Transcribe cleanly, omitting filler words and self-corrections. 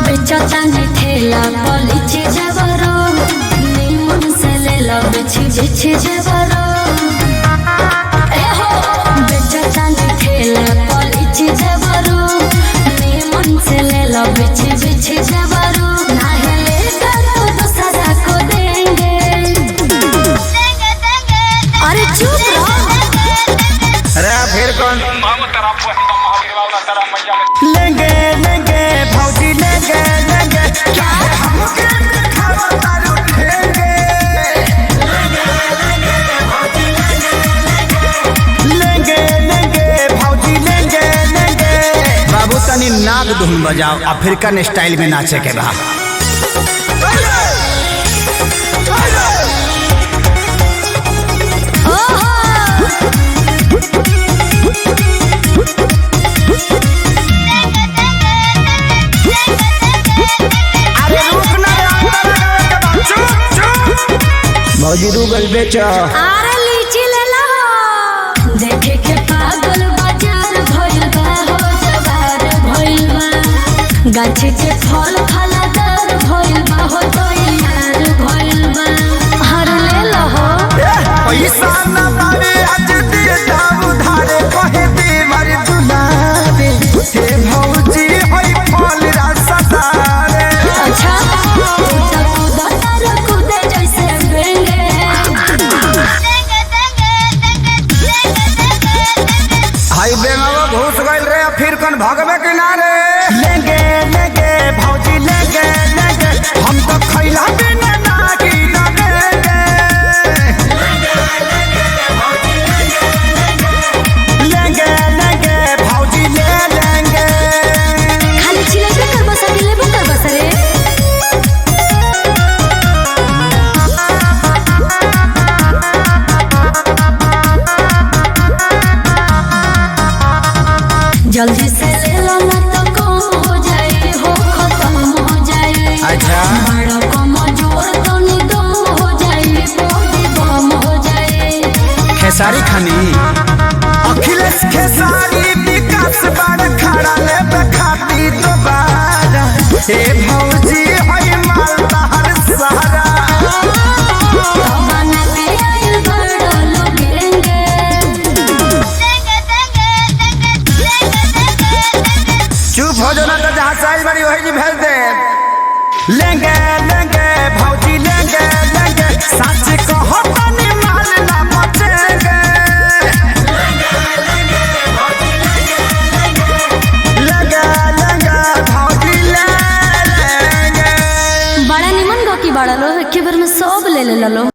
बेचतानी ठेला पलिचे जबरो नीमन से ले लो बेचे जबरो बेचतानी ठेला पलिचे जबरो नीमन से ले लो बेचे जबरो नाहले करो दूसरा को देंगे। अरे चुप रहो। अरे फिर कौन लेंगे लेंगे भौजी लेंगे लेंगे क्या हमके दिखावा तारू लेंगे लेंगे लेंगे भौजी लेंगे लेंगे। बाबू तनी नाग धुन बजाओ अफ्रीकन स्टाइल में नाचे के बा। भौजी रूगल बेचो आरे लीची ले लो देखे के पागल बाजार भइल बा हो जवार भइल बा गाछी के फल फलादार भइल बा हो तैयार भइल बा हर ले लो हो पैसा न पावे आज दे दाम उधारे कहे बीमार दुलारे हे भौजी होई फल रसदारे। अच्छा कूदा कूदे जैसे बेंगे हाई बेंगावा घुस गइल रे फिर कौन भगवे किनारे। लेंगे लेंगे भौजी लेंगे लेंगे हम तो खैला बिना ना की लेंगे लेंगे लेंगे भौजी ले लेंगे। खाली चिल्लाइबे कर बस लेबो कर बस रे। जल्दी से ले लो ना तो कम हो जाए हो खत्म हो जाए। अच्छा बड़ा कम जोर तो निदम हो जाए बॉडी बम हो जाए। खेसारी खानी अखिलेश खेसारी विकास बार खड़ा ले बखाती दोबारा हे भौजी होई मालदा हर सहारा। बना के आइल बड़ा लोगेंगे चुप हो जाना तो जहाँ साइज बड़ी वही जी भेज दे। लेंगे लेंगे भौजी लेंगे लेंगे सच कहो तनी माल ना बचेंगे लेंगे लेंगे भौजी ले लेंगे। बड़ा निमन गो की बड़ा लो एक बार में सब ले लो।